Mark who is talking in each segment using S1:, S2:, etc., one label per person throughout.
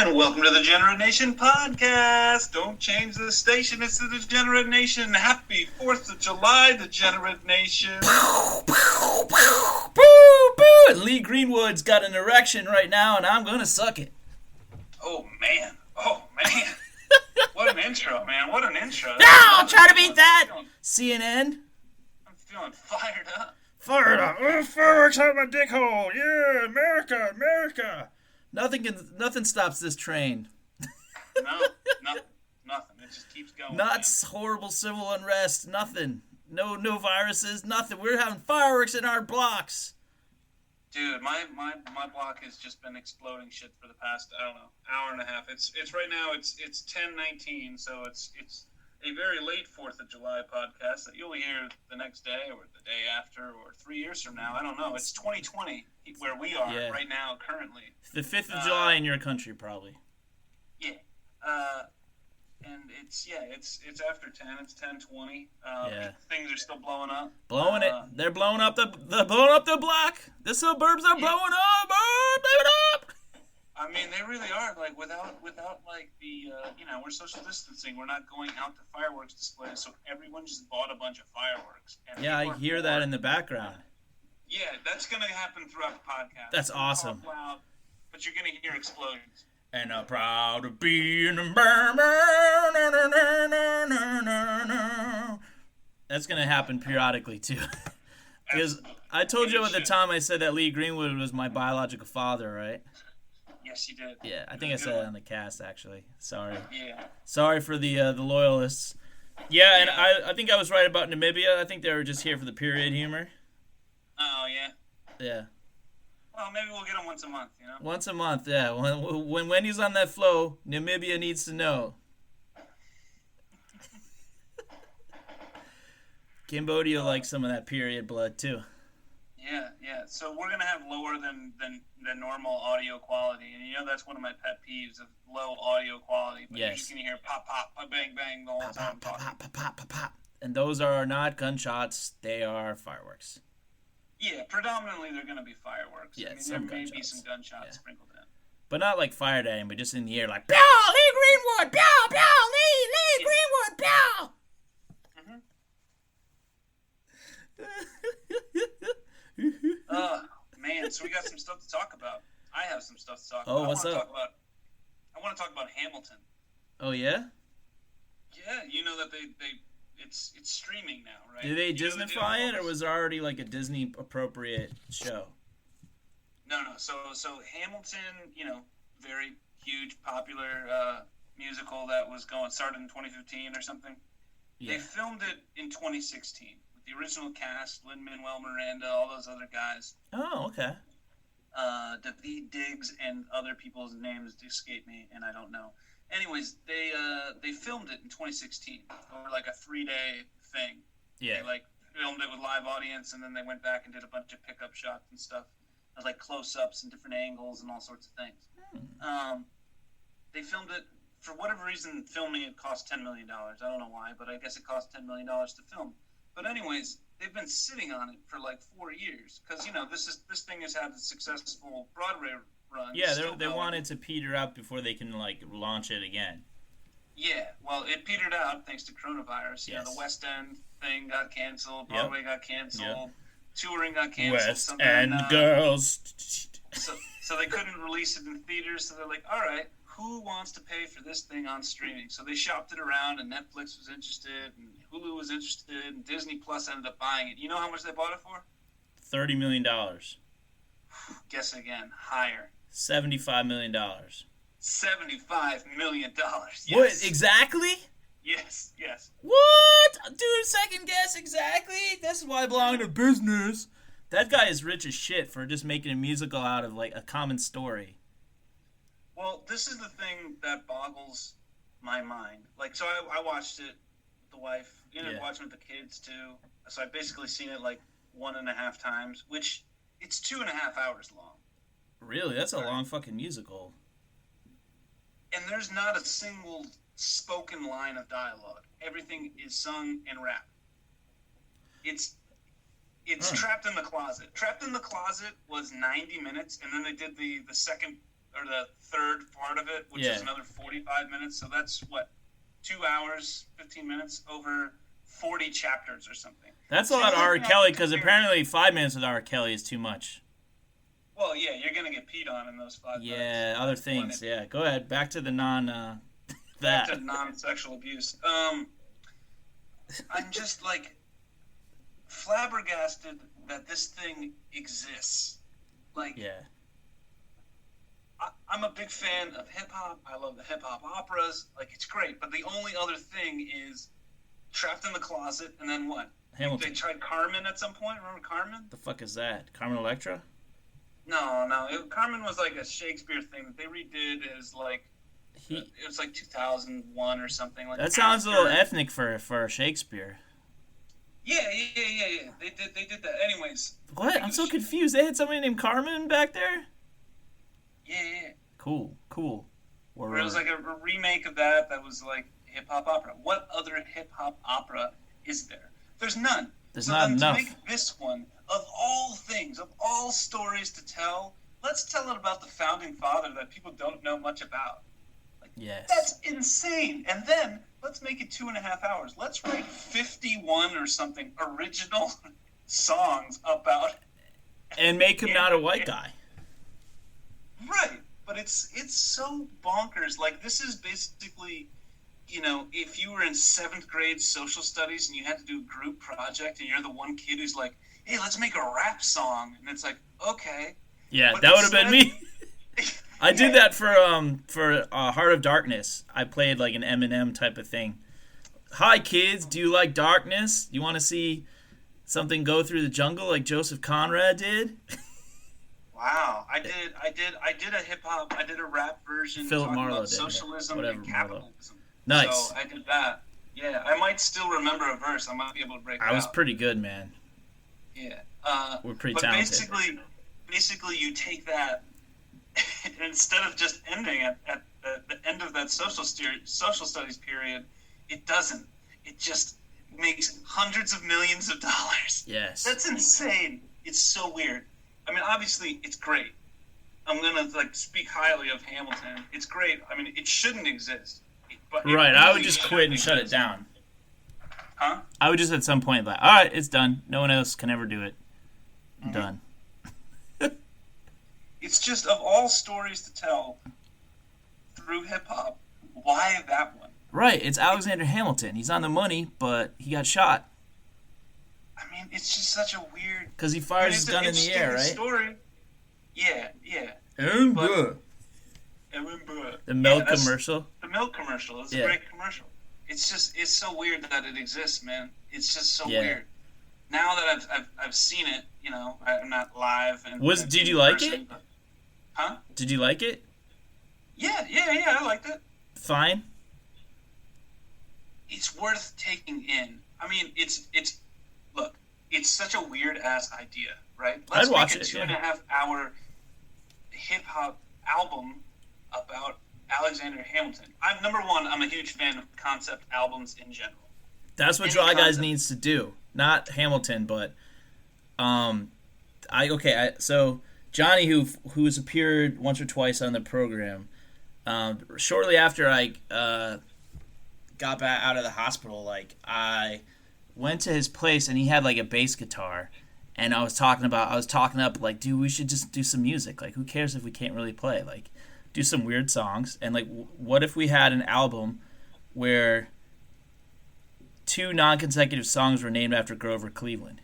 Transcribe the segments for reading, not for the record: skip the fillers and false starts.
S1: And welcome to the Degenerate Nation podcast. Don't change the station. It's the Degenerate Nation. Happy 4th of July, Degenerate Nation.
S2: Boo, boo. Lee Greenwood's got an erection right now, and I'm going to suck it.
S1: Oh, man. What an intro, man. What an intro.
S2: No, I'll try to beat that. CNN.
S1: I'm feeling fired up.
S2: Fired up. Fireworks out of my dick hole. Yeah, America. Nothing stops this train.
S1: Nothing. It just keeps going.
S2: Not horrible civil unrest. Nothing. No viruses. Nothing. We're having fireworks in our blocks.
S1: Dude, my block has just been exploding shit for the past, I don't know, hour and a half. It's right now. It's 10:19, so it's a very late 4th of July podcast that you'll hear the next day or the day after or 3 years from now. I don't know. It's 2020 where we are right now currently.
S2: The 5th of July in your country, probably.
S1: Yeah. And it's after 10. It's 10:20. Things are still blowing up.
S2: They're blowing up the block. The suburbs are blowing up. Blow it up.
S1: I mean, they really are. Like without like the we're social distancing. We're not going out to fireworks displays, so everyone just bought a bunch of fireworks. And
S2: yeah, I hear that in the background.
S1: Yeah, that's gonna happen throughout the podcast.
S2: That's awesome.
S1: Loud, but you're gonna hear explosions.
S2: And I'm proud to be in the That's gonna happen periodically too. Because I told you at the time I said that Lee Greenwood was my biological father, right?
S1: Yes, you did.
S2: Yeah, I think I said it on the cast, actually. Sorry.
S1: Yeah.
S2: Sorry for the loyalists. Yeah, and I think I was right about Namibia. I think they were just here for the period humor.
S1: Oh, yeah?
S2: Yeah.
S1: Well, maybe we'll get them once a month, you know?
S2: Once a month, yeah. When Wendy's on that flow, Namibia needs to know. Cambodia likes some of that period blood, too.
S1: Yeah. So we're gonna have lower than normal audio quality, and that's one of my pet peeves of low audio quality. But you're just gonna hear pop, pop, bang, bang the whole time.
S2: Pop. And those are not gunshots; they are fireworks.
S1: Yeah, predominantly they're gonna be fireworks.
S2: Yeah,
S1: there may be some gunshots sprinkled in,
S2: but not like fired at him, but just in the air, like "Pow, Lee Greenwood! Pow, pow, Lee Greenwood! Pow!"
S1: Man, so we got some stuff to talk about. I have some stuff to talk about.
S2: Oh, what's up?
S1: I want to talk about Hamilton.
S2: Oh, yeah?
S1: Yeah, you know that it's streaming now, right?
S2: Did they Disneyfy it, or was it already like a Disney appropriate show?
S1: No. So Hamilton, very huge, popular musical that started in 2015 or something. Yeah. They filmed it in 2016. The original cast, Lin-Manuel Miranda, all those other guys.
S2: Oh, okay.
S1: Daveed Diggs and other people's names escape me, and I don't know. Anyways, they filmed it in 2016 over like a 3-day thing.
S2: Yeah.
S1: They filmed it with live audience, and then they went back and did a bunch of pickup shots and stuff, like close-ups and different angles and all sorts of things. They filmed it. For whatever reason, filming it cost $10 million. I don't know why, but I guess it cost $10 million to film. But anyways, they've been sitting on it for like 4 years because this thing has had a successful Broadway run.
S2: Yeah, they wanted to peter out before they can launch it again.
S1: Yeah, well, it petered out thanks to coronavirus.
S2: Yes.
S1: The West End thing got canceled. Broadway got canceled. Yep. Touring got canceled.
S2: West End girls.
S1: So they couldn't release it in theaters. So they're like, all right, who wants to pay for this thing on streaming? So they shopped it around, and Netflix was interested, and Hulu was interested, and Disney Plus ended up buying it. You know how much they bought it for?
S2: $30 million.
S1: Guess again. Higher.
S2: $75 million.
S1: $75 million. Yes.
S2: What, exactly?
S1: Yes.
S2: What? Dude, second guess exactly? This is why I belong to business. That guy is rich as shit for just making a musical out of, a common story.
S1: Well, this is the thing that boggles my mind. So I watched it with the wife. Watching with the kids, too. So I've basically seen it, 1.5 times, which it's 2.5 hours long.
S2: Really? That's a long fucking musical.
S1: And there's not a single spoken line of dialogue. Everything is sung and rap. It's Trapped in the Closet. Trapped in the Closet was 90 minutes, and then they did the second or the third part of it, which is another 45 minutes. So that's what, 2 hours, 15 minutes over 40 chapters or something.
S2: That's a lot of R. Kelly, because apparently 5 minutes with R. Kelly is too much.
S1: Well, yeah, you're gonna get peed on in those 5 minutes.
S2: Yeah, other things. Yeah, go ahead. Back to the
S1: back to non-sexual abuse. I'm just like flabbergasted that this thing exists. Like,
S2: yeah.
S1: I'm a big fan of hip-hop. I love the hip-hop operas. Like, it's great. But the only other thing is Trapped in the Closet, and then what?
S2: Hamilton.
S1: They tried Carmen at some point. Remember Carmen?
S2: The fuck is that? Carmen Electra?
S1: No. Carmen was like a Shakespeare thing that they redid as like... it was like 2001 or something. Like
S2: that sounds a little ethnic for Shakespeare.
S1: Yeah. They did that. Anyways.
S2: What? I'm so confused. They had somebody named Carmen back there?
S1: Yeah.
S2: Cool.
S1: Where it was like a remake of that was like hip-hop opera. What other hip-hop opera is there? There's none.
S2: There's not enough.
S1: To make this one, of all things, of all stories to tell, let's tell it about the founding father that people don't know much about. Like,
S2: yes.
S1: That's insane. And then, let's make it 2.5 hours. Let's write 51 or something original songs about...
S2: And make him not a white guy.
S1: Right. But it's so bonkers. Like, this is basically... if you were in 7th grade social studies and you had to do a group project and you're the one kid who's like, hey, let's make a rap song. And it's like, okay.
S2: Yeah,
S1: but
S2: that would have been me. I did that for Heart of Darkness. I played like an Eminem type of thing. Hi, kids. Do you like darkness? You want to see something go through the jungle like Joseph Conrad did?
S1: Wow. I did a hip-hop, I did a rap version
S2: Philip
S1: talking
S2: Marlowe
S1: about
S2: did
S1: socialism
S2: Whatever,
S1: and capitalism.
S2: Nice.
S1: So I did that. Yeah, I might still remember a verse. I might be able to break it out.
S2: I was pretty good, man.
S1: Yeah.
S2: We're pretty
S1: but
S2: talented.
S1: Basically, you take that, and instead of just ending at the end of that social studies period, it doesn't. It just makes hundreds of millions of dollars.
S2: Yes.
S1: That's insane. It's so weird. I mean, obviously, it's great. I'm gonna speak highly of Hamilton. It's great. I mean, it shouldn't exist. But
S2: right, I would just quit and shut it down.
S1: Huh?
S2: I would just at some point be like, all right, it's done. No one else can ever do it. I'm done.
S1: It's just, of all stories to tell through hip-hop, why that one?
S2: Right, it's Alexander Hamilton. He's on the money, but he got shot.
S1: I mean, it's just such a weird...
S2: Because he fires his gun in the air, right?
S1: Story. Yeah.
S2: And the milk commercial.
S1: The milk commercial is a great commercial. It's so weird that it exists, man. It's just so weird. Now that I've seen it, I'm not live.
S2: Did you like it?
S1: Huh?
S2: Did you like it?
S1: Yeah, I liked it.
S2: Fine.
S1: It's worth taking in. I mean, it's such a weird ass idea, right?
S2: I'd watch it.
S1: 2.5 hour hip hop album about Alexander Hamilton. I'm a huge fan of concept albums in general.
S2: That's what Dry Guys needs to do. Not Hamilton, but so Johnny, who has appeared once or twice on the program, shortly after I got back out of the hospital, I went to his place and he had a bass guitar, and I was talking up dude, we should just do some music. Who cares if we can't really play? Do some weird songs, and what if we had an album where 2 non-consecutive songs were named after Grover Cleveland?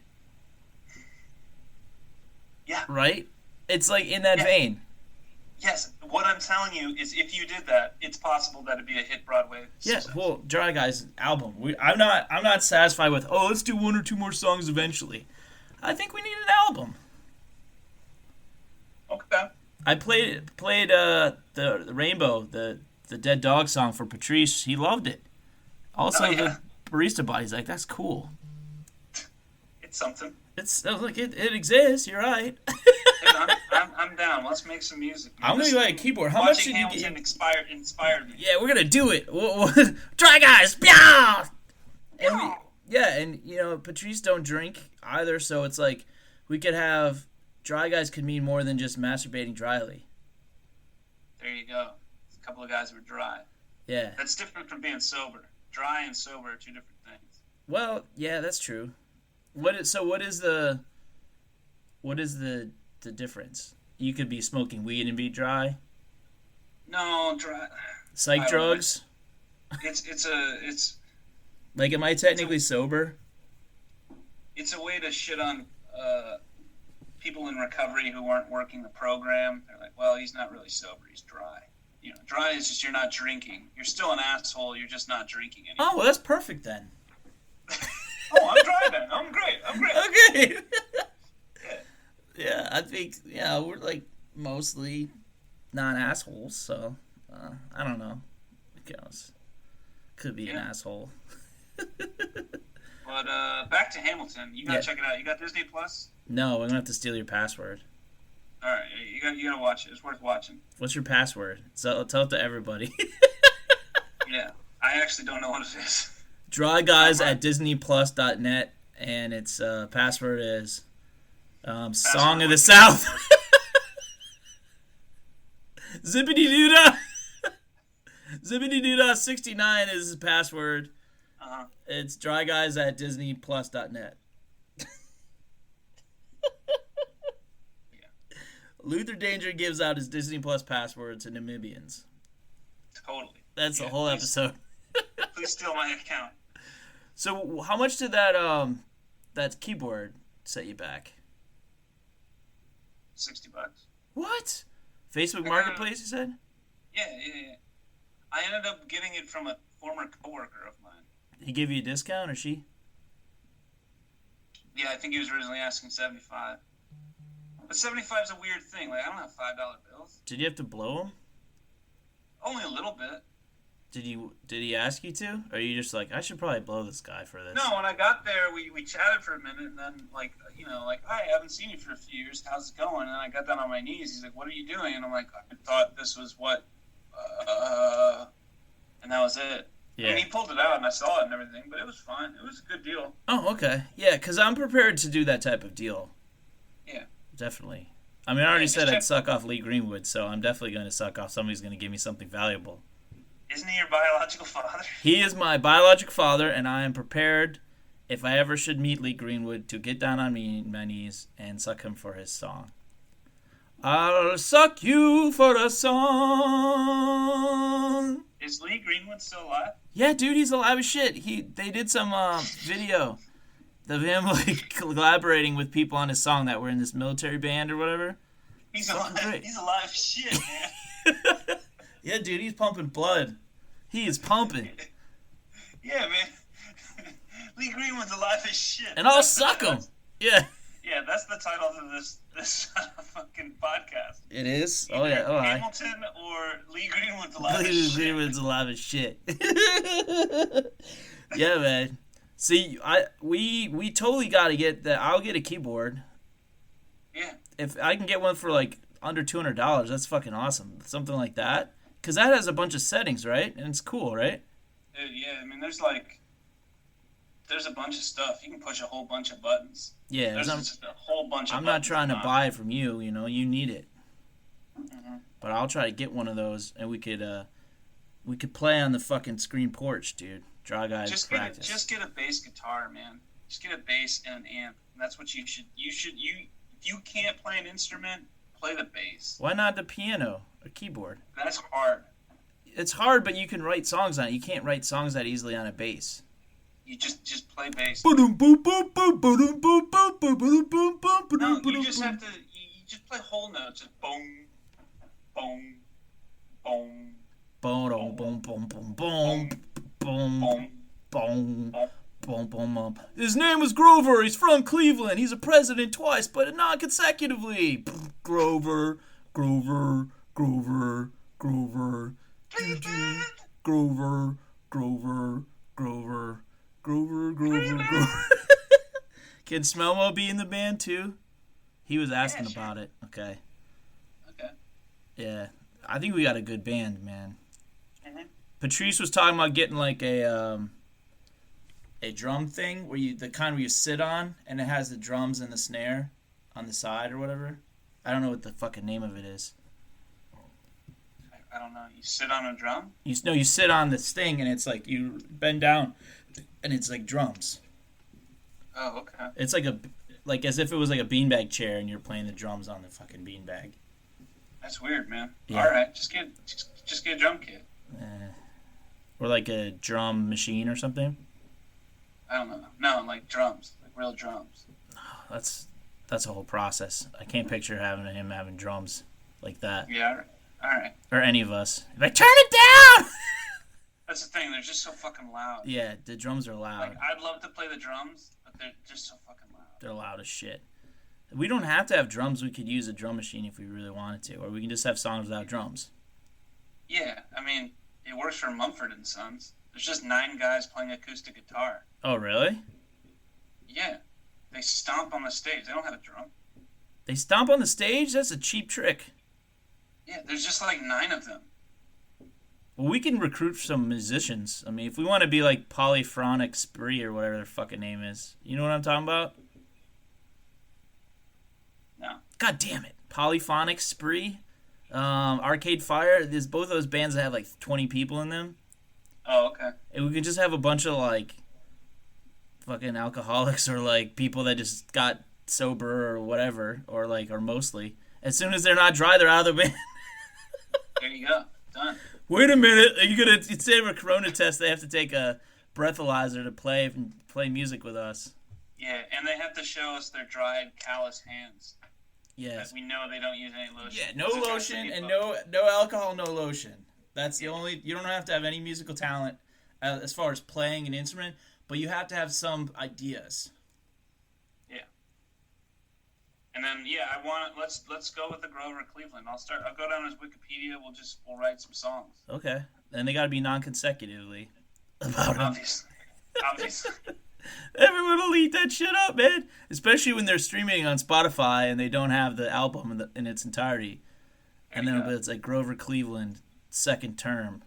S1: Yeah.
S2: Right? It's in that vein.
S1: Yes. What I'm telling you is, if you did that, it's possible that it'd be a hit Broadway success.
S2: Yeah. Well, Dry Guys album. I'm not satisfied with. Oh, let's do 1 or 2 more songs eventually. I think we need an album.
S1: Okay.
S2: I played the Rainbow, the Dead Dog song for Patrice. He loved it. Also, the Barista Body's like, that's cool.
S1: It's something.
S2: It exists. You're right.
S1: I'm down. Let's make some music.
S2: I'm gonna be a keyboard. How much did you
S1: get? Inspired me.
S2: Yeah, we're gonna do it. Dry Guys. Yeah. And Patrice don't drink either, so it's we could have Dry Guys could mean more than just masturbating dryly.
S1: There you go. A couple of guys were dry.
S2: Yeah.
S1: That's different from being sober. Dry and sober are two different things.
S2: Well, yeah, that's true. What is the difference? You could be smoking weed and be dry.
S1: No, dry.
S2: Psych drugs.
S1: It's
S2: like, am I technically sober?
S1: It's a way to shit on people in recovery who aren't working the program. They're like, well, he's not really sober. He's dry. You know, dry is just you're not drinking. You're still an asshole. You're just not drinking anymore.
S2: Oh, well, that's perfect then.
S1: Oh, I'm dry then. I'm great.
S2: Okay.
S1: Yeah.
S2: Yeah, I think, we're like mostly non-assholes, so I don't know. Could be an asshole.
S1: But back to Hamilton. You gotta check it out. You got Disney Plus?
S2: No, I'm gonna have to steal your password.
S1: All right, you gotta watch it. It's worth watching.
S2: What's your password? So tell it to everybody.
S1: Yeah, I actually don't know what it is.
S2: Dryguys at DisneyPlus.net, and its password is Song of the South. Zippity doodah. Zippity doodah 69 is his password. It's Dryguys at DisneyPlus.net. Luther Danger gives out his Disney Plus password to Namibians.
S1: Totally.
S2: That's the whole episode.
S1: Please steal my account.
S2: So, how much did that keyboard set you back?
S1: $60.
S2: What? Facebook Marketplace, you said?
S1: Yeah. I ended up getting it from a former coworker of mine.
S2: He gave you a discount, or she?
S1: Yeah, I think he was originally asking $75. But $75 is a weird thing. Like, I don't have $5 bills.
S2: Did you have to blow him?
S1: Only a little bit.
S2: Did he ask you to? Or are you just like, I should probably blow this guy for this?
S1: No, when I got there, we chatted for a minute, and then, like, hi, I haven't seen you for a few years. How's it going? And then I got down on my knees. He's like, what are you doing? And I'm like, I thought this was what, and that was it. Yeah. And he pulled it out, and I saw it and everything, but it was fine. It was a good deal.
S2: Oh, okay. Yeah, because I'm prepared to do that type of deal.
S1: Yeah.
S2: Definitely. I mean, I already said I'd suck off Lee Greenwood, so I'm definitely going to suck off somebody who's going to give me something valuable.
S1: Isn't he your biological father?
S2: He is my biological father, and I am prepared, if I ever should meet Lee Greenwood, to get down on my knees and suck him for his song. I'll suck you for a song.
S1: Is Lee Greenwood still alive?
S2: Yeah, dude, he's alive as shit. They did some video of him like collaborating with people on his song that were in this military band or whatever.
S1: He's alive. He's alive as shit, man.
S2: Yeah, dude, he's pumping blood. He is pumping.
S1: Yeah, man. Lee Greenwood's alive as shit.
S2: And I'll suck him. Yeah.
S1: Yeah, that's the title of this fucking podcast.
S2: It is?
S1: Either
S2: Hamilton
S1: or Lee Greenwood's alive as shit.
S2: Lee Greenwood's alive as shit. Yeah, man. See, we totally got to get that. I'll get a keyboard.
S1: Yeah.
S2: If I can get one for like under $200, that's fucking awesome. Something like that. Because that has a bunch of settings, right? And it's cool, right?
S1: Yeah, I mean, there's a bunch of stuff. You can push a whole bunch of buttons.
S2: Yeah.
S1: There's just a whole bunch of
S2: I'm
S1: buttons.
S2: not trying to buy it from you, you need it.
S1: Mm-hmm.
S2: But I'll try to get one of those, and we could play on the fucking screen porch, dude. Draw guys practice.
S1: Just get a bass guitar, man. Just get a bass and an amp. That's what you should. If you can't play an instrument, play the bass.
S2: Why not the piano or keyboard?
S1: That's hard.
S2: It's hard, but you can write songs on it. You can't write songs that easily on a bass.
S1: You just play bass.
S2: No,
S1: you just have to. You just play whole notes. Just boom, boom, boom.
S2: Boom, boom, boom, boom, boom, boom, boom, boom, boom. His name was Grover. He's from Cleveland. He's a president twice, but not consecutively. Grover, Grover, Grover, Grover. Grover, Grover, Grover, Grover, Grover. Can Smelmo be in the band too? He was asking about it. Okay. Yeah, I think we got a good band, man. Mm-hmm. Patrice was talking about getting like a drum thing where the kind where you sit on and it has the drums and the snare on the side or whatever. I don't know what the fucking name of it is.
S1: I don't know. You sit on a drum?
S2: You sit on this thing and it's like you bend down and it's like drums.
S1: Oh, okay.
S2: It's like as if it was like a beanbag chair and you're playing the drums on the fucking beanbag.
S1: That's weird, man.
S2: Yeah.
S1: All right, just get a drum kit.
S2: Or like a drum machine or something.
S1: I don't know. No, like drums, like real drums.
S2: That's a whole process. I can't picture him having drums like that.
S1: Yeah, all right.
S2: Or any of us. Like, turn it down!
S1: That's the thing. They're just so fucking loud.
S2: Yeah, the drums are loud.
S1: Like, I'd love to play the drums, but they're just so fucking loud.
S2: They're loud as shit. We don't have to have drums. We could use a drum machine if we really wanted to. Or we can just have songs without drums.
S1: Yeah, I mean, it works for Mumford & Sons. There's just 9 guys playing acoustic guitar.
S2: Oh, really?
S1: Yeah. They stomp on the stage. They don't have a drum.
S2: They stomp on the stage? That's a cheap trick.
S1: Yeah, there's just like 9 of them.
S2: Well, we can recruit some musicians. I mean, if we want to be like Polyphonic Spree or whatever their fucking name is. You know what I'm talking about?
S1: No.
S2: God damn it. Polyphonic Spree? Arcade Fire? There's both those bands that have like 20 people in them.
S1: Oh, okay.
S2: And we could just have a bunch of like fucking alcoholics or like people that just got sober or whatever, or like, or mostly. As soon as they're not dry, they're out of the band.
S1: There you go. Done.
S2: Wait a minute. Are you gonna, instead of a corona test, they have to take a breathalyzer to play music with us.
S1: Yeah, and they have to show us their dried, callous hands.
S2: Yes.
S1: That we know they don't use any lotion.
S2: Yeah, no lotion and no alcohol, no lotion. That's the only. You don't have to have any musical talent as far as playing an instrument, but you have to have some ideas.
S1: Yeah. And then I want let's go with the Grover Cleveland. I'll go down his Wikipedia. We'll write some songs.
S2: Okay, and they got to be non-consecutively about him.
S1: Obviously.
S2: Everyone will eat that shit up, man. Especially when they're streaming on Spotify and they don't have the album in its entirety. And then it's like Grover Cleveland, second term.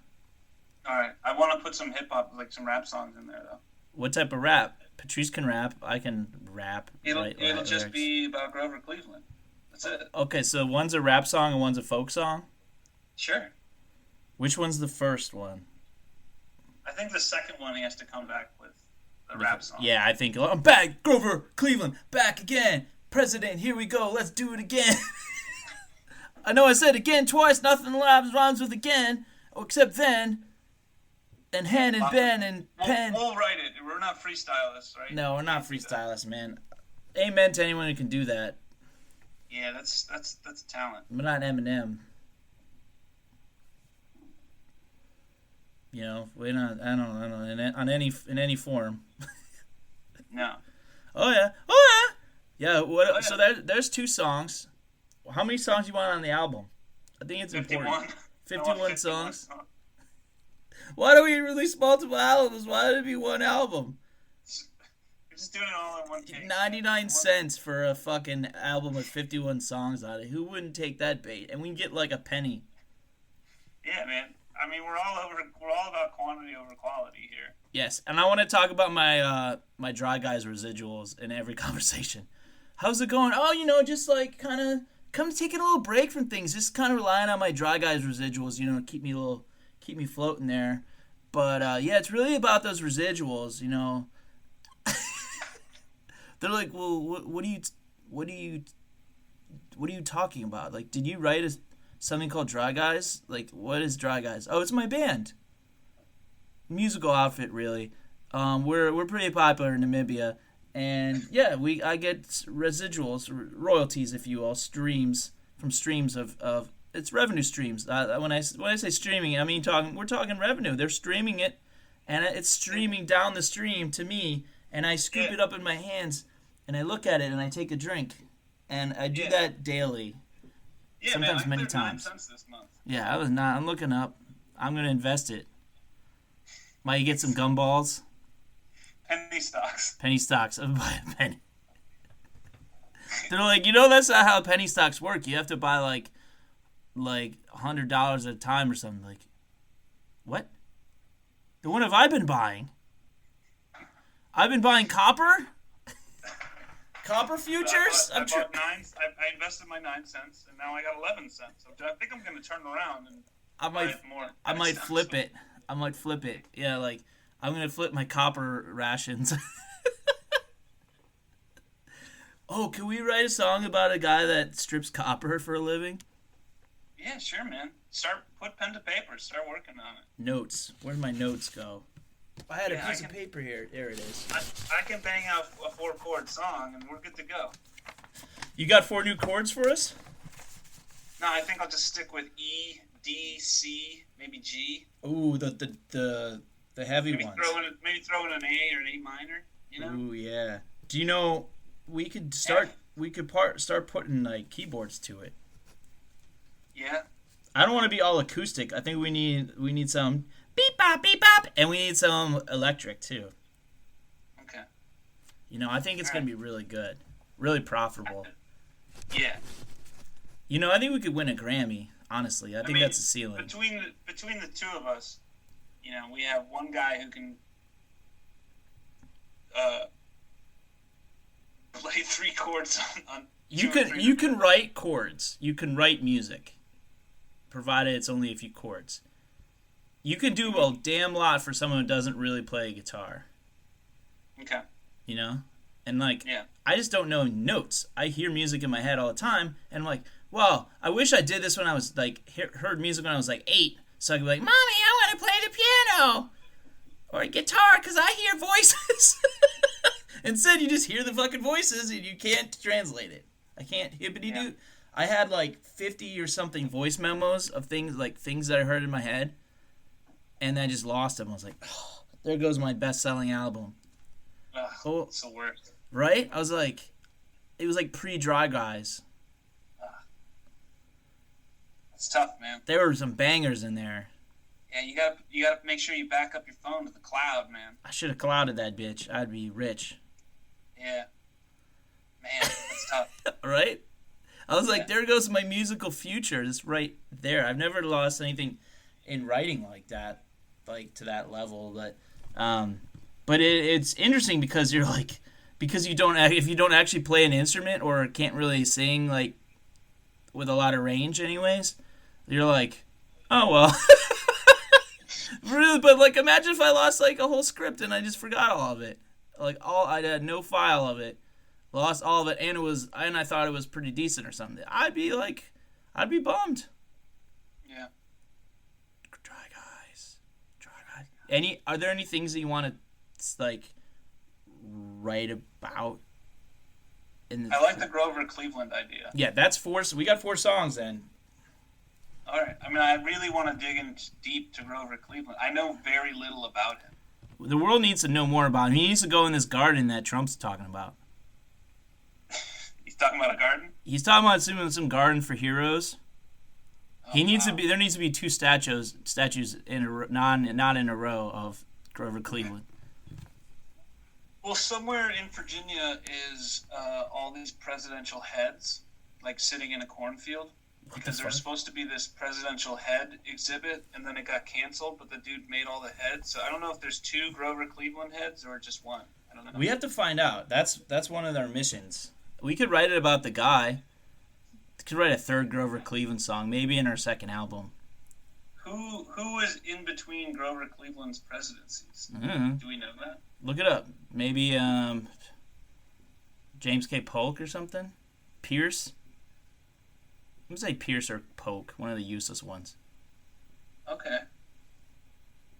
S1: All right, I want to put some hip hop, like some rap songs in there though.
S2: What type of rap? Patrice can rap. I can rap.
S1: It'll just be about Grover Cleveland. That's it.
S2: Okay, so one's a rap song and one's a folk song?
S1: Sure.
S2: Which one's the first one?
S1: I think the second one he has to come back with the rap song.
S2: Yeah, I think, I'm back, Grover Cleveland, back again. President, here we go, let's do it again. I know I said again twice, nothing rhymes with again, except then. And Hen and Ben and Penn.
S1: We'll write it. We're not freestylists, right?
S2: No, we're not freestylists, man. Amen to anyone who can do that.
S1: Yeah, that's talent.
S2: We're not Eminem. You know, we're not. I don't know. In any form.
S1: No.
S2: Oh yeah. Yeah. What? Oh, yeah. So there's 2 songs. How many songs do you want on the album? I think it's
S1: 51.
S2: important. 51 songs. Why do we release multiple albums? Why did it be one album?
S1: We're just doing it all in one take.
S2: 99 cents for a fucking album with 51 songs on it. Who wouldn't take that bait? And we can get like a penny.
S1: Yeah, man. I mean, we're all about quantity over quality here.
S2: Yes, and I want to talk about my Dry Guys residuals in every conversation. How's it going? Oh, just like kind of taking a little break from things. Just kind of relying on my Dry Guys residuals, keep me floating there. But yeah, it's really about those residuals, They're like, well, what are you talking about? Like, did you write something called Dry Guys? Like, what is Dry Guys? Oh, it's my band. Musical outfit, really. We're pretty popular in Namibia, and yeah, I get residuals, royalties, if you will, streams of it's revenue streams. When I say streaming, I mean we're talking revenue. They're streaming it, and it's streaming down the stream to me, and I scoop it up in my hands, and I look at it, and I take a drink, and I do that daily.
S1: Yeah,
S2: sometimes
S1: man,
S2: many times.
S1: 9 cents this month.
S2: Yeah, I'm looking up. I'm gonna invest it. Might you get some gumballs?
S1: Penny stocks.
S2: Penny stocks. I'm buying a penny. They're like, that's not how penny stocks work. You have to buy like $100 at a time or something. Like, what? Then what have I been buying? I've been buying copper? Copper futures?
S1: I invested my 9 cents, and now I got 11 cents. So I think I'm going to turn around. And
S2: I might
S1: more.
S2: I might flip it. I might flip it. Yeah, like I'm gonna flip my copper rations. Oh, can we write a song about a guy that strips copper for a living?
S1: Yeah, sure, man. Put pen to paper. Start working on it.
S2: Notes. Where'd my notes go? I had a
S1: Yeah,
S2: piece of paper here. There it is.
S1: I can bang out a 4-chord song, and we're good to go.
S2: You got 4 new chords for us?
S1: No, I think I'll just stick with E, D, C, maybe G.
S2: Ooh, the heavy
S1: Maybe
S2: ones.
S1: throw in an A or an A minor. You know.
S2: Ooh, yeah. Do you know we could start?
S1: Yeah.
S2: We could start putting like keyboards to it.
S1: Yeah.
S2: I don't want to be all acoustic. I think we need some beep bop, and we need some electric too.
S1: Okay.
S2: You know, I think it's gonna be really good, really profitable.
S1: Yeah.
S2: You know, I think we could win a Grammy. Honestly, I think that's the ceiling.
S1: Between the two of us, you know, we have one guy who can play 3 chords on
S2: You can write chords. You can write music, provided it's only a few chords. You can do a damn lot for someone who doesn't really play guitar.
S1: Okay.
S2: You know, and like,
S1: yeah.
S2: I just don't know notes. I hear music in my head all the time, and I'm like, well, I wish I did this when I was like heard music when I was like 8, so I could be like, Mommy, I want to play the piano or guitar because I hear voices. Instead, you just hear the fucking voices and you can't translate it. I can't hippity do. I had like 50 or something voice memos of things that I heard in my head, and then I just lost them. I was like, oh, there goes my best-selling album.
S1: Ugh, it's the worst.
S2: Right? I was like, it was like pre-Dry Guys.
S1: It's tough, man.
S2: There were some bangers in there.
S1: Yeah, you gotta make sure you back up your phone to the cloud, man.
S2: I should have clouded that bitch. I'd be rich.
S1: Yeah. Man, that's tough.
S2: Right? I was like, there goes my musical future. Just right there. I've never lost anything in writing like that, like to that level. But it's interesting because you're like, because if you don't actually play an instrument or can't really sing like with a lot of range, anyways, you're like, oh well. Really, but like, imagine if I lost like a whole script and I just forgot all of it. Like I had no file of it, lost all of it, and I thought it was pretty decent or something. I'd be bummed.
S1: Yeah.
S2: Dry Guys. Are there any things that you want to like write about?
S1: I like the Grover Cleveland idea.
S2: Yeah, that's 4. So we got 4 songs then.
S1: All right. I mean, I really want to dig in deep to Grover Cleveland. I know very little about him.
S2: The world needs to know more about him. He needs to go in this garden that Trump's talking about.
S1: He's talking about a garden?
S2: He's talking about some garden for heroes.
S1: Oh,
S2: There needs to be 2 statues in not in a row of Grover Cleveland.
S1: Well, somewhere in Virginia is all these presidential heads, like sitting in a cornfield. Because there was supposed to be this presidential head exhibit, and then it got canceled, but the dude made all the heads. So I don't know if there's 2 Grover Cleveland heads or just 1. I don't know.
S2: We have to find out. That's one of their missions. We could write it about the guy. We could write a 3rd Grover Cleveland song, maybe in our 2nd album.
S1: Who is in between Grover Cleveland's presidencies?
S2: Mm-hmm.
S1: Do we know that?
S2: Look it up. Maybe James K. Polk or something? Pierce? I'm going to say Pierce or Polk, one of the useless ones.
S1: Okay.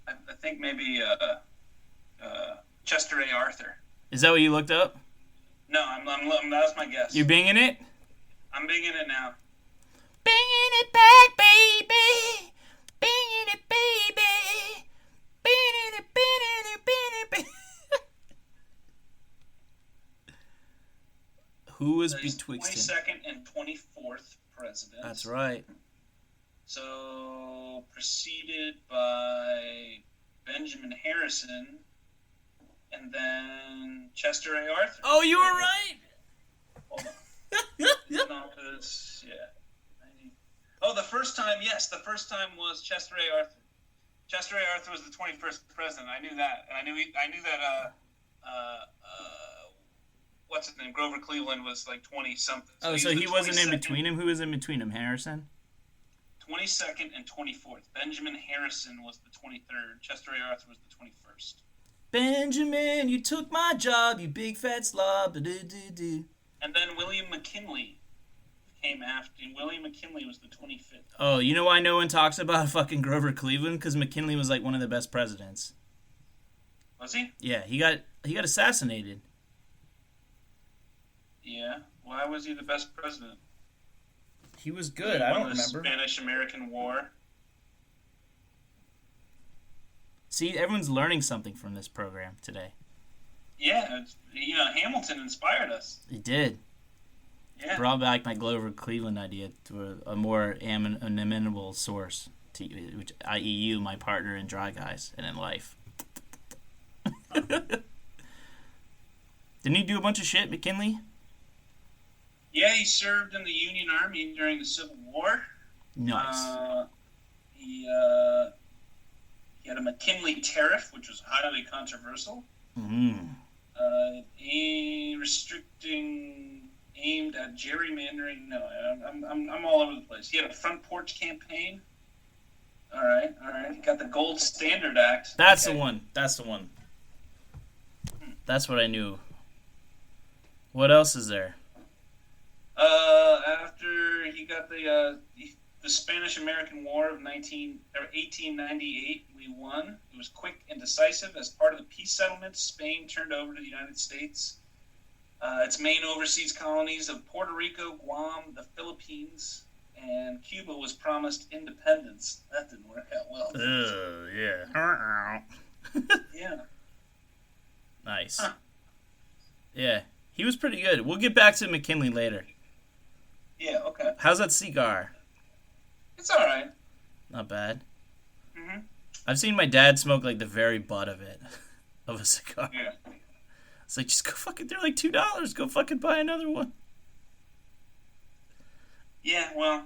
S1: I think maybe Chester A. Arthur.
S2: Is that what you looked up?
S1: No, that was my guess.
S2: You binging it?
S1: I'm binging it now.
S2: Binging it back, baby. Binging it, baby. Binging it, binging it, binging it. Who is betwixt him?
S1: 22nd and 24th president.
S2: That's right.
S1: So, preceded by Benjamin Harrison, and then Chester A. Arthur.
S2: Oh, you were right.
S1: Hold on. Office, yeah. Oh, the first time was Chester A. Arthur. Chester A. Arthur was the 21st president. I knew that, and I knew that. What's his name? Grover Cleveland was like 20 something.
S2: So he wasn't in between him. Who was in between him? Harrison.
S1: 22nd and 24th. Benjamin Harrison was the 23rd. Chester A. Arthur was the 21st.
S2: Benjamin, you took my job, you big fat slob.
S1: And then William McKinley came after. William McKinley was the 25th.
S2: Oh, you know why no one talks about fucking Grover Cleveland? Because McKinley was like one of the best presidents.
S1: Was he?
S2: Yeah, he got assassinated.
S1: Yeah. Why was he the best president?
S2: He was good. I don't remember.
S1: Spanish-American War.
S2: See, everyone's learning something from this program today.
S1: Yeah, Hamilton inspired us.
S2: He did.
S1: Yeah.
S2: Brought back my Grover Cleveland idea to a more amenable source, which i.e. you, my partner in Dry Guys and in life. Didn't he do a bunch of shit, McKinley?
S1: Yeah, he served in the Union Army during the Civil War.
S2: Nice.
S1: He had a McKinley Tariff, which was highly controversial. Aimed at gerrymandering. No, I'm all over the place. He had a front porch campaign. All right. He got the Gold Standard Act.
S2: That's the one. That's what I knew. What else is there?
S1: After he got the Spanish-American War of 1898, we won. It was quick and decisive. As part of the peace settlements, Spain turned over to the United States its main overseas colonies of Puerto Rico, Guam, the Philippines, and Cuba was promised independence. That didn't work out well.
S2: Yeah.
S1: Yeah.
S2: Nice. Huh. Yeah, he was pretty good. We'll get back to McKinley later.
S1: Yeah, okay.
S2: How's that cigar?
S1: It's all right.
S2: Not bad.
S1: Mm-hmm.
S2: I've seen my dad smoke like the very butt of it, of a cigar.
S1: Yeah.
S2: It's like, just go fucking, they're like $2. Go fucking buy another one.
S1: Yeah, well,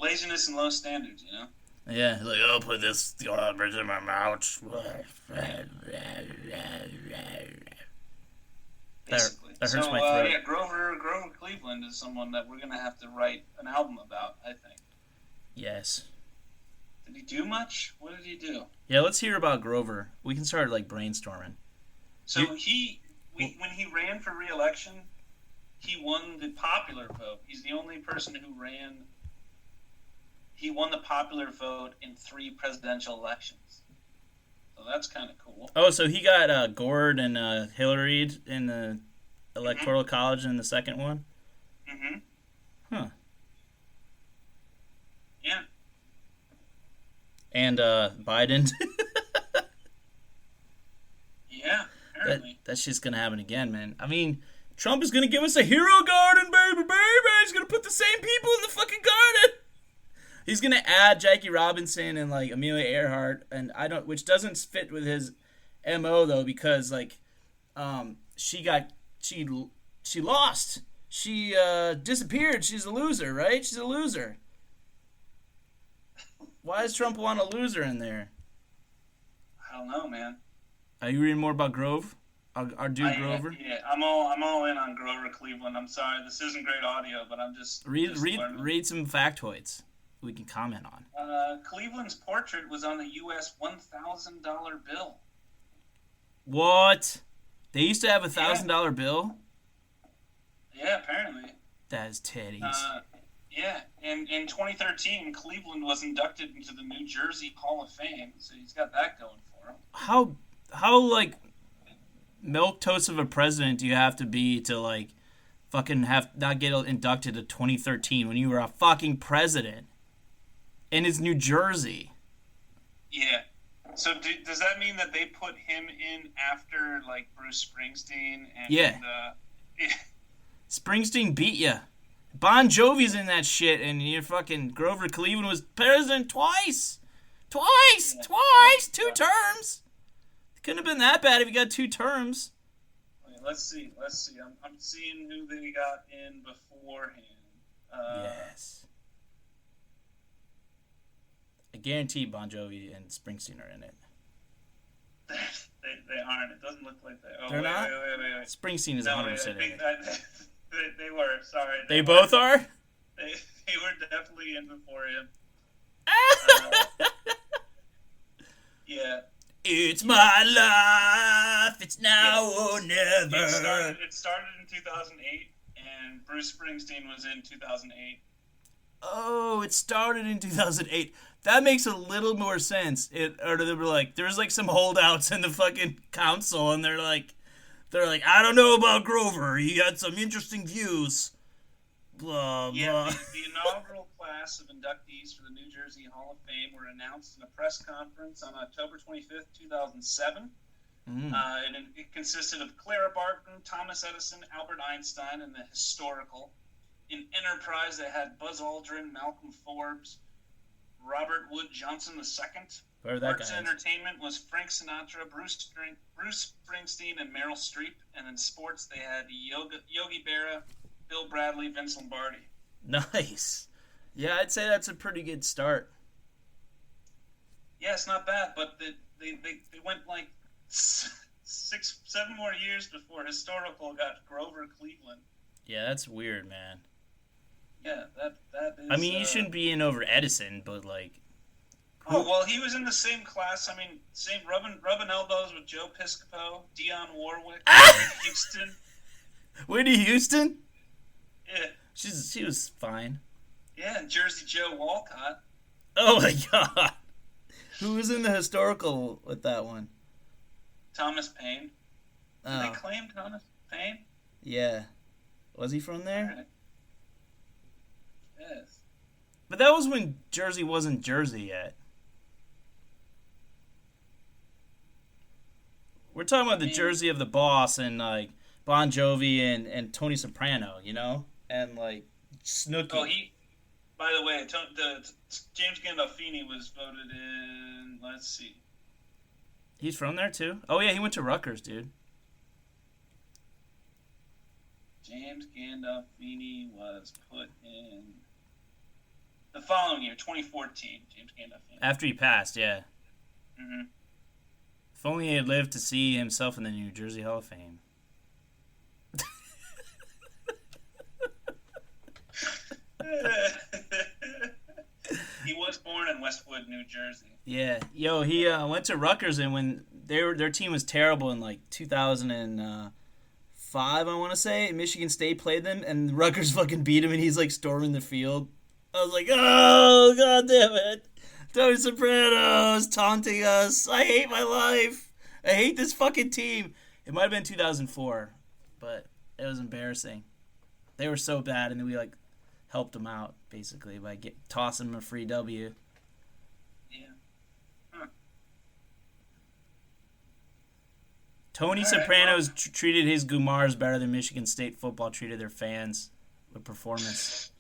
S1: laziness and low standards, you know?
S2: Yeah, like, I'll put this garbage in my mouth.
S1: Basically.
S2: That hurts my throat.
S1: Yeah, Grover Cleveland is someone that we're going to have to write an album about, I think.
S2: Yes.
S1: Did he do much? What did he do?
S2: Yeah, let's hear about Grover. We can start, like, brainstorming.
S1: So when he ran for re-election, he won the popular vote. He's the only person who ran. He won the popular vote in 3 presidential elections. So that's kind of cool.
S2: Oh, so he got Gord and Hillary in the Electoral College in the second one?
S1: Mm-hmm.
S2: Huh.
S1: Yeah.
S2: And Biden.
S1: Yeah, apparently.
S2: That's just going to happen again, man. I mean, Trump is going to give us a hero garden, baby. He's going to put the same people in the fucking garden. He's going to add Jackie Robinson and, like, Amelia Earhart, and which doesn't fit with his MO, though, because, like, she lost. She disappeared. She's a loser, right? She's a loser. Why does Trump want a loser in there?
S1: I don't know, man.
S2: Are you reading more about Grove? Our dude Grover?
S1: Yeah, I'm all in on Grover Cleveland. I'm sorry, this isn't great audio, but I'm just
S2: read some factoids we can comment on.
S1: Cleveland's portrait was on a U.S. $1,000 bill.
S2: What? They used to have a $1,000 bill?
S1: Yeah, apparently.
S2: That is titties.
S1: Yeah, and in 2013, Cleveland was inducted into the New Jersey Hall of Fame, so he's got that going for him.
S2: How like milquetoast of a president do you have to be to like fucking not get inducted to 2013 when you were a fucking president? And it's New Jersey. Yeah.
S1: So does that mean that they put him in after like Bruce Springsteen? And,
S2: yeah. Springsteen beat you. Bon Jovi's in that shit, and your fucking Grover Cleveland was president twice. Yeah. 2 terms. It couldn't have been that bad if you got 2 terms.
S1: Wait, let's see. I'm seeing who they got in beforehand.
S2: Yes. I guarantee Bon Jovi and Springsteen are in it.
S1: They aren't. It doesn't look like they. Oh,
S2: they're not?
S1: Wait.
S2: Springsteen is 100% in it.
S1: They were. Sorry.
S2: They both are?
S1: They were definitely in before him. Yeah.
S2: It's my life. It's now or never.
S1: It started in 2008, and Bruce Springsteen was in 2008.
S2: Oh, it started in 2008. That makes a little more sense. Or they were like, there's like some holdouts in the fucking council, and they're like, I don't know about Grover. He had some interesting views. Blah, blah.
S1: Yeah, the inaugural class of inductees for the New Jersey Hall of Fame were announced in a press conference on October 25th, 2007. It consisted of Clara Barton, Thomas Edison, Albert Einstein, and the historical. In Enterprise, they had Buzz Aldrin, Malcolm Forbes, Robert Wood Johnson II. Arts and Entertainment was Frank Sinatra, Bruce Springsteen, and Meryl Streep. And in sports, they had Yogi Berra, Bill Bradley, Vince Lombardi.
S2: Nice. Yeah, I'd say that's a pretty good start.
S1: Yeah, it's not bad, but they went like 7 more years before historical got Grover Cleveland.
S2: Yeah, that's weird, man.
S1: Yeah, that is...
S2: I mean, you shouldn't be in over Edison, but like...
S1: Oh, well, he was in the same class. I mean, same rubbing elbows with Joe Piscopo, Dionne Warwick, Houston.
S2: Whitney Houston?
S1: Yeah.
S2: She was fine.
S1: Yeah, and Jersey Joe Walcott.
S2: Oh my god. Who was in the historical with that one?
S1: Thomas Paine. Did
S2: Oh.
S1: they claim Thomas Paine?
S2: Yeah. Was he from there?
S1: Right. Yes.
S2: But that was when Jersey wasn't Jersey yet. We're talking about the Jersey of the Boss and like Bon Jovi and Tony Soprano, you know? And like Snooki.
S1: Oh, by the way, James Gandolfini was voted in, let's see.
S2: He's from there too? Oh yeah, he went to Rutgers, dude.
S1: James Gandolfini was put in the following year, 2014. James Gandolfini.
S2: After he passed, yeah.
S1: Mm-hmm.
S2: If only he had lived to see himself in the New Jersey Hall of Fame.
S1: He was born in Westwood, New Jersey.
S2: Yeah. Yo, he went to Rutgers, and when their team was terrible in like 2005, I want to say, Michigan State played them, and Rutgers fucking beat him, and he's like storming the field. I was like, oh, god damn it. Tony Soprano's taunting us. I hate my life. I hate this fucking team. It might have been 2004, but it was embarrassing. They were so bad, and then we like helped them out basically by tossing them a free W.
S1: Yeah. Huh.
S2: Tony Soprano's treated his Gumars better than Michigan State football treated their fans with performance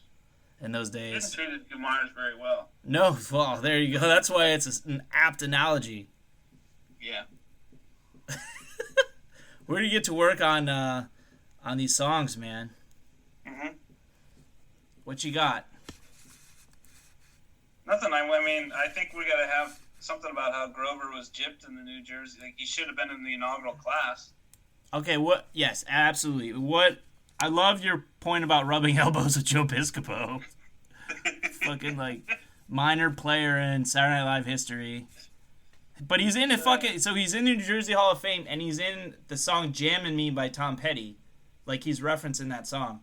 S2: in those days.
S1: Didn't treat Gumars very well.
S2: No, well, there you go. That's why it's an apt analogy.
S1: Yeah.
S2: Where do you get to work on these songs, man?
S1: Mm-hmm.
S2: What you got?
S1: Nothing. I mean, I think we got to have something about how Grover was gypped in the New Jersey. Like, he should have been in the inaugural class.
S2: Okay, what? Yes, absolutely. What? I love your point about rubbing elbows with Joe Piscopo. Fucking, like, minor player in Saturday Night Live history. But he's in so he's in the New Jersey Hall of Fame, and he's in the song Jammin' Me by Tom Petty. Like, he's referencing that song.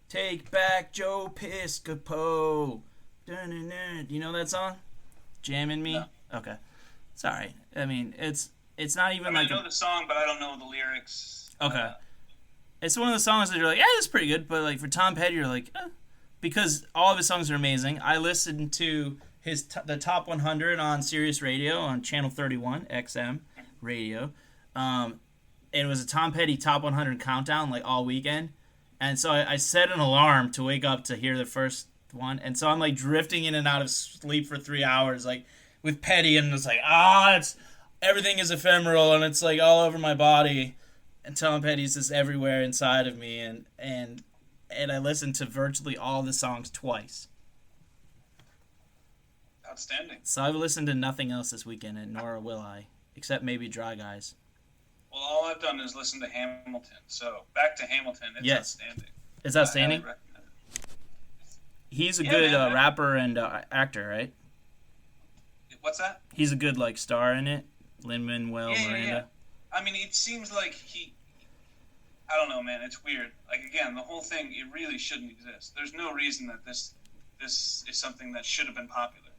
S2: Take back Joe Piscopo. Dun-dun-dun. Do you know that song? Jammin' Me?
S1: No.
S2: Okay. It's alright. I mean, it's not even
S1: I know the song, but I don't know the lyrics.
S2: Okay. It's one of the songs that you're like, yeah, that's pretty good. But, like, for Tom Petty, you're like, because all of his songs are amazing. I listened to the top 100 on Sirius Radio on Channel 31 XM radio. It was a Tom Petty top 100 countdown like all weekend, and so I set an alarm to wake up to hear the first one, and so I'm like drifting in and out of sleep for 3 hours like with Petty, and it's like it's everything is ephemeral, and it's like all over my body, and Tom Petty's just everywhere inside of me, and I listened to virtually all the songs twice.
S1: Outstanding.
S2: So I've listened to nothing else this weekend, and nor will I, except maybe Dry Guys.
S1: Well, all I've done is listen to Hamilton. So back to Hamilton. It's outstanding.
S2: It's outstanding? He's a good rapper and actor, right?
S1: What's that?
S2: He's a good like star in it. Lin-Manuel Miranda.
S1: Yeah. I mean, it seems like I don't know, man. It's weird. Like, again, the whole thing, it really shouldn't exist. There's no reason that this is something that should have been popular.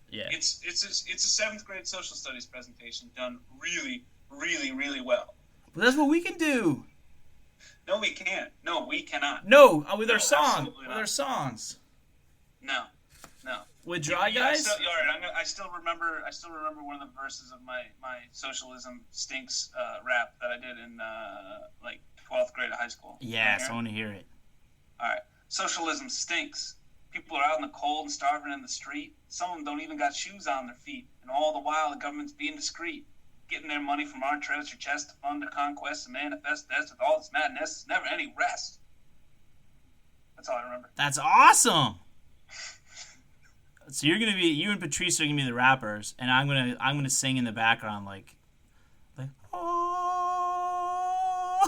S2: Yeah.
S1: It's a 7th grade social studies presentation done really, really, really well.
S2: But that's what we can do.
S1: No, we can't. No, we cannot.
S2: No, with our song.
S1: Absolutely
S2: With
S1: not.
S2: our songs.
S1: No.
S2: With Dry Guys?
S1: All right, I still remember one of the verses of my Socialism Stinks rap that I did in like 12th grade of high school.
S2: Yes, I want to hear it.
S1: All right. Socialism stinks. People are out in the cold and starving in the street. Some of them don't even got shoes on their feet. And all the while, the government's being discreet, getting their money from our treasure chest to fund the conquest and manifest this with all this madness. Never any rest. That's all I remember.
S2: That's awesome. So you and Patrice are gonna be the rappers, and I'm gonna sing in the background like oh.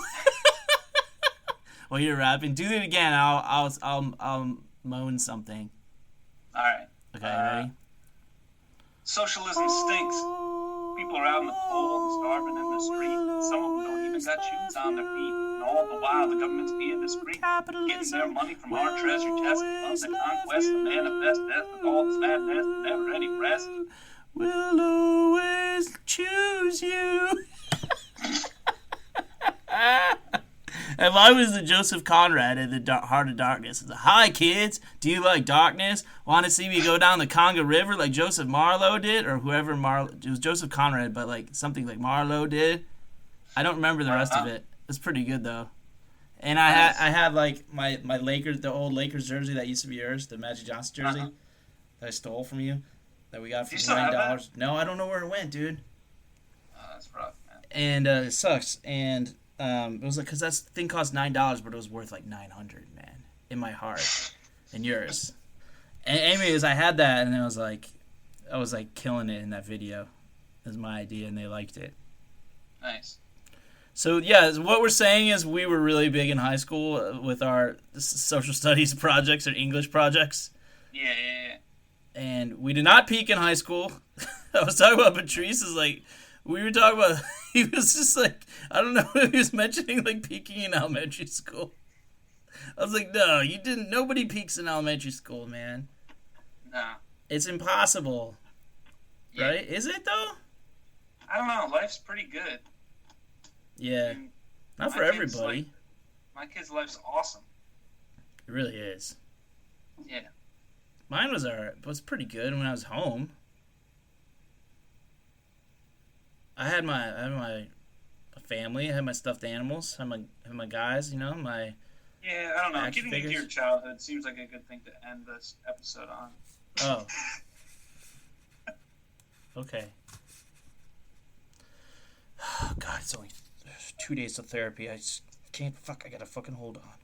S2: While you're rapping, do it again. I'll moan something.
S1: All right.
S2: Okay, ready?
S1: Socialism stinks. People are out in the cold and starving in the street. Some of them don't even got shoes on their feet. And all the while, the government's being discreet, getting their money from our treasure chest to fund the conquest and manifest death with all this madness and never any rest.
S2: We'll always choose you. And mine was the Joseph Conrad in the Heart of Darkness. It's like, hi, kids. Do you like darkness? Want to see me go down the Congo River like Joseph Marlowe did? Or whoever it was Joseph Conrad, but like something like Marlowe did. I don't remember the rest of it. It's pretty good, though. And I had like my Lakers, the old Lakers jersey that used to be yours, the Magic Johnson jersey that I stole from you, that we got for $9. No, I don't know where it went, dude.
S1: Oh, that's rough, man.
S2: And it sucks. And it was like, because that thing cost $9, but it was worth like $900, man, in my heart and yours. And anyways, I had that, and I was like killing it in that video. It was my idea, and they liked it.
S1: Nice.
S2: So yeah, what we're saying is we were really big in high school with our social studies projects or English projects.
S1: Yeah.
S2: And we did not peak in high school. I was talking about Patrice's we were talking about, he was just like, I don't know if he was mentioning like peaking in elementary school. I was like, no, you didn't. Nobody peaks in elementary school, man.
S1: No.
S2: It's impossible. Yeah. Right? Is it though?
S1: I don't know. Life's pretty good.
S2: Yeah. I mean, not for everybody.
S1: My kid's life's awesome.
S2: It really is.
S1: Yeah.
S2: Mine was alright. It was pretty good when I was home. I had my family. I had my stuffed animals. I had my guys. You know, my.
S1: Yeah, I don't know. Getting into your childhood seems like a good thing to end this episode on.
S2: Oh. Okay. Oh, God, it's only 2 days of therapy. I just can't. I gotta fucking hold on.